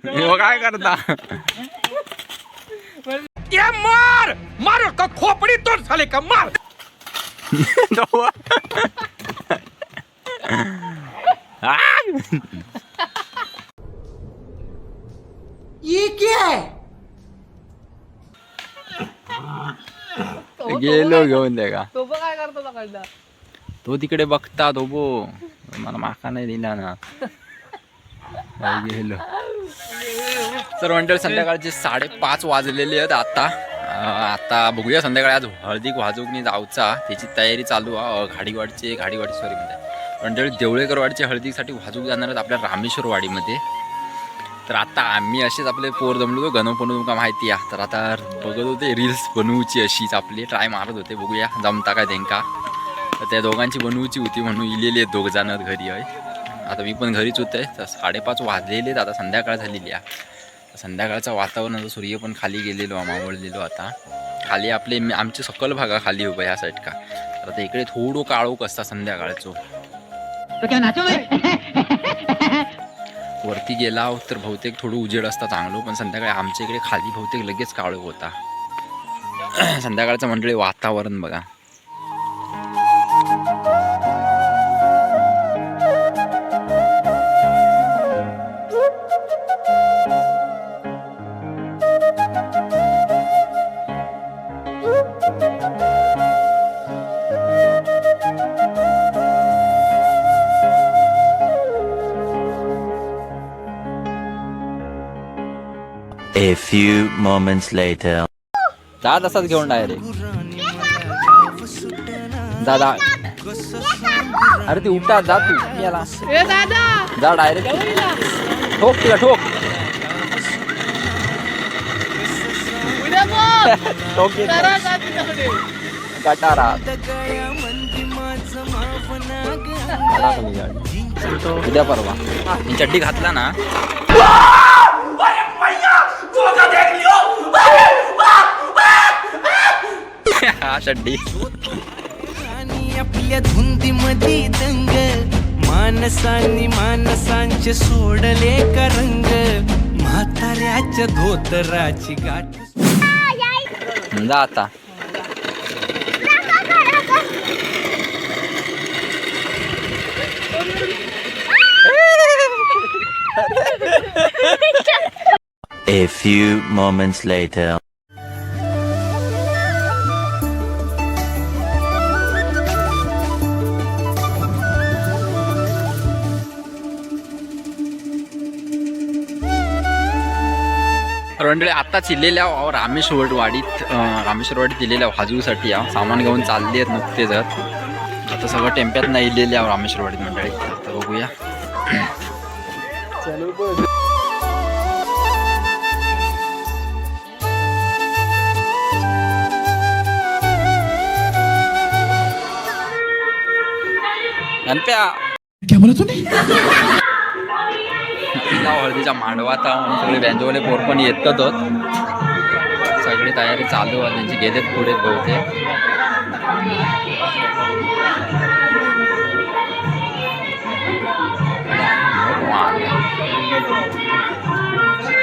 काय करता मार मार का खोपडी तोड झाले का मार ये क्या है? गेलो घेऊन दे का तो काय करतो सकाळचा तो तिकडे बघता तो मला माका नाही दिला ना गेलो तर मंडळ संध्याकाळचे 5:30 वाजलेले आहेत आता बघूया संध्याकाळी आज हळदी वाजवणी जाऊचा त्याची तयारी चालू आहे घाडीवाडी सॉरी मंडळी देवळेकरवाडीच्या हळदीसाठी वाजूक जाणार आहेत आपल्या रामेश्वरवाडीमध्ये. तर आता आम्ही असेच आपले पोर जमलो होतो गणपणू तुमका माहिती आहे. तर आता बघत होते रील्स बनवूची अशीच आपली ट्राय मारत होते बघूया जमता काय त्यांका. तर त्या दोघांची बनवूची होती म्हणून इलेले आहेत दोघ जण घरी आहे. आता मी पण घरीच होते. तर 5:30 वाजलेले आता संध्याकाळ झालेली आहे. संध्याकाळचं वातावरण सूर्य पण खाली गेलेलो मावळलेलो आता खाली आपले आमचे सकल भागा खाली उभं ह्या साईड का. तर आता इकडे थोडं काळोख असता संध्याकाळचो वरती गेला तर बहुतेक थोडं उजेड असता चांगलं पण संध्याकाळी आमच्या इकडे खाली बहुतेक लगेच काळोख होता. संध्याकाळचं मंडळी वातावरण बघा. A few moments later. जा तसाच घेऊन डायरेक्ट दादा अरे ती उठा जा तू याला जा डायरेक्ट ठोक तिला ठोक ठोक गटारा उद्या परवा ही चड्डी घातला ना चड्डी आपल्या धुंदीमध्ये दंग माणसांचे सोडले का रंग म्हाताऱ्याच्या धोतराची गाठ जा आता A few moments later. मंडळी आता चिल्लेल्या रामेश्वरवाडीत दिलेल्या वाजूसाठी सामान घेऊन चालले आहेत नुकतेच आता सगळं टेम्प्यात नाही इलेल्या रामेश्वरवाडीत मंडळी. आता बघूया गणप्या क्या बोला तूने? हळदीच्या मांडवात सगळे बँजोवाले पोर पण येतच सगळी तयारी चालू आहे त्यांची गेलेत पुढे बहुतेक.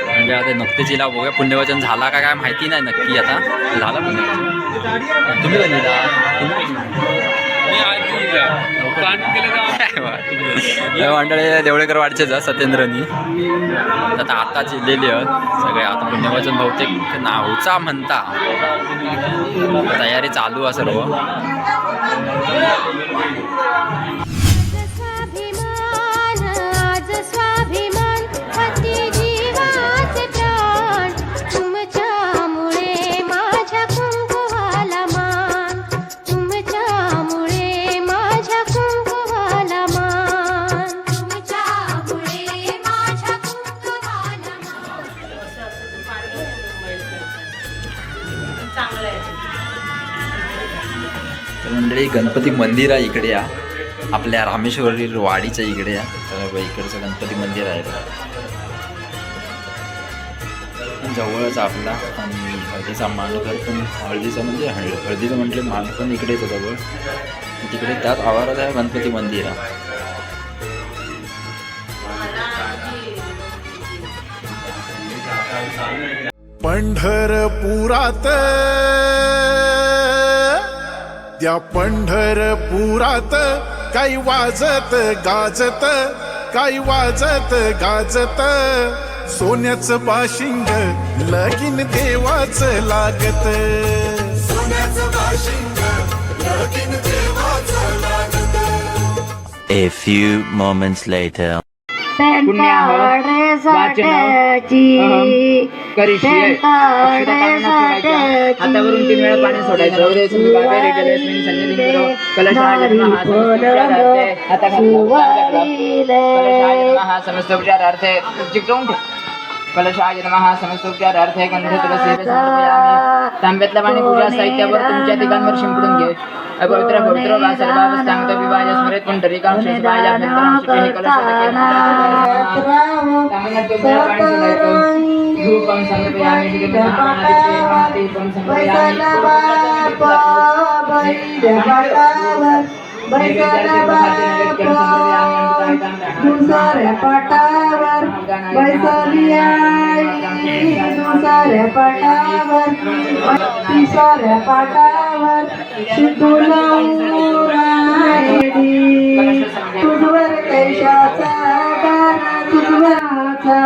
म्हणजे आता नुकतेचीला बघूया पुण्यवचन झाला का काय माहिती नाही नक्की आता झाला पुण्यवचन तुम्ही मंडळी देवळेकरवाडीचेच सत्येंद्रनी आता चिल्लेली आहेत सगळे. आता पुण्यवचन बहुतेक नावचा म्हणता तयारी चालू आहे सर्व. मंडळी गणपती मंदिर आहे इकडे आपल्या रामेश्वरी वाडीच्या इकडे तर इकडचं गणपती मंदिर आहे जवळच आपला. आणि हळदीचा मांडकर पण हळदीचं म्हणजे हळदीचं म्हटले मांड पण इकडेच जवळ तिकडे त्याच आवारात आहे गणपती मंदिर पंढरपुरात त्या पंढरपुरात काही वाजत गाजत, काही वाजत गाजत, सोन्याचं बाशिंग लगीन देवाचं लागत, सोन्याचं बाशिंग लगीन देवाचं लागत. A few moments later. हातावरून 3 वेळा पाणी सोडायचं. कलशाय समस्तोपचारार्थे चिकटवून ठेव. कलशाय नमः समस्तोपचारार्थे गंध तुलसी समर्पयामि. तांब्यातलं पाणी पूजा साहित्यावर तुमच्या ठिकाणवर शिंपडून घे. अपवित्र पवित्र वा सर्वावस्थांत विवाह स्मरेत पुंडरीकां शेषवाय अभ्यंतरं शिखे कलशाय धूपं समर्पयामि. दीपं समर्पयामि. दुसऱ्या पटावर बैसली आई, दुसऱ्या पटावर तिसऱ्या पटावर शितूला तुझवर कैशाचा गाणा तुझवाचा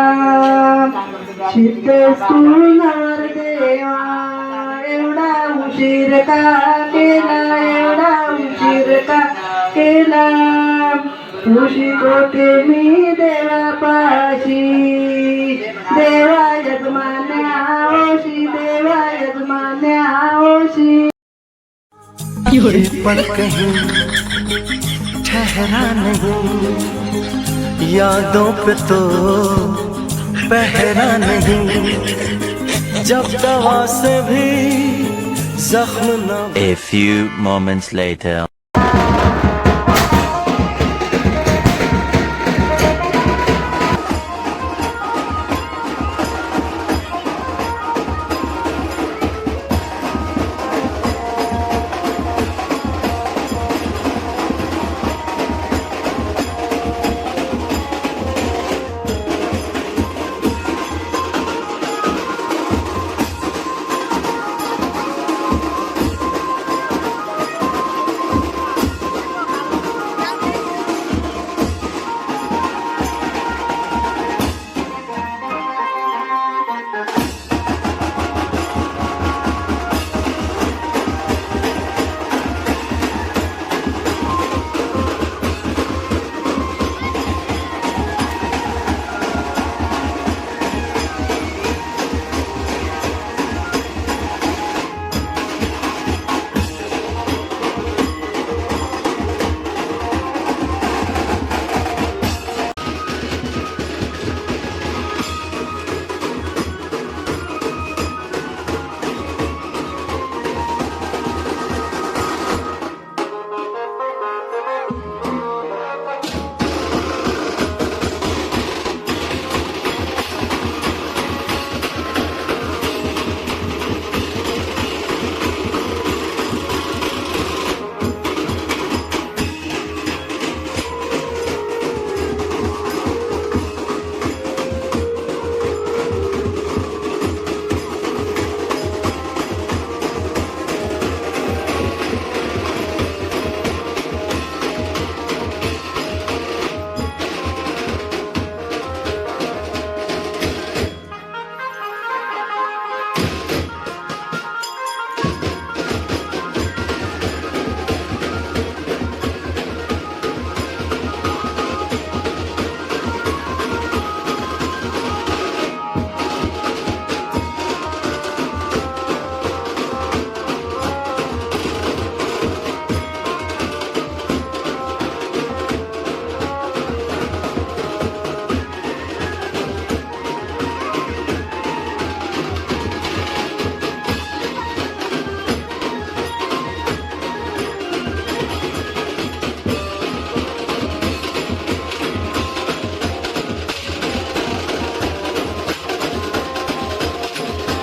शिते सुनार देवा. एवढा उशीर का केला, एवढा उशीर का केला, खुशी कोटे मी देवापाशी. देवा यजमान्या ओशी, देवा यजमान्या ओशी. पल कहीं ठहरा नहीं, यादों पे तो पहरा नहीं, जब दवा से भी जख्म न. A few moments later.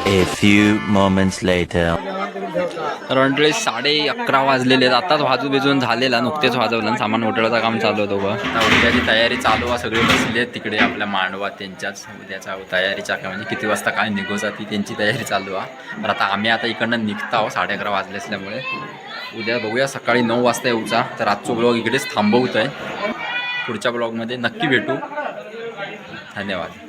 A few moments later. तर मंडळी 11:30 वाजलेले आहेत. आत्ताच वाजू बिजून झालेला, नुकतेच वाजवलं आणि सामान उठवण्याचं काम चालू होतं बघ. आता उद्याची तयारी चालू आहे. सगळे बसले आहेत तिकडे आपल्या मांडवा, त्यांच्याच उद्याच्या तयारीच्या काय म्हणजे किती वाजता काय निघू जाते त्यांची तयारी चालू आहे. तर आता आम्ही आता इकडनं निघतो आहोत 11:30 वाजले असल्यामुळे. उद्या बघूया सकाळी 9 वाजता येऊचा. तर आजचा ब्लॉग इकडेच थांबवत आहे. पुढच्या ब्लॉगमध्ये नक्की भेटू. धन्यवाद.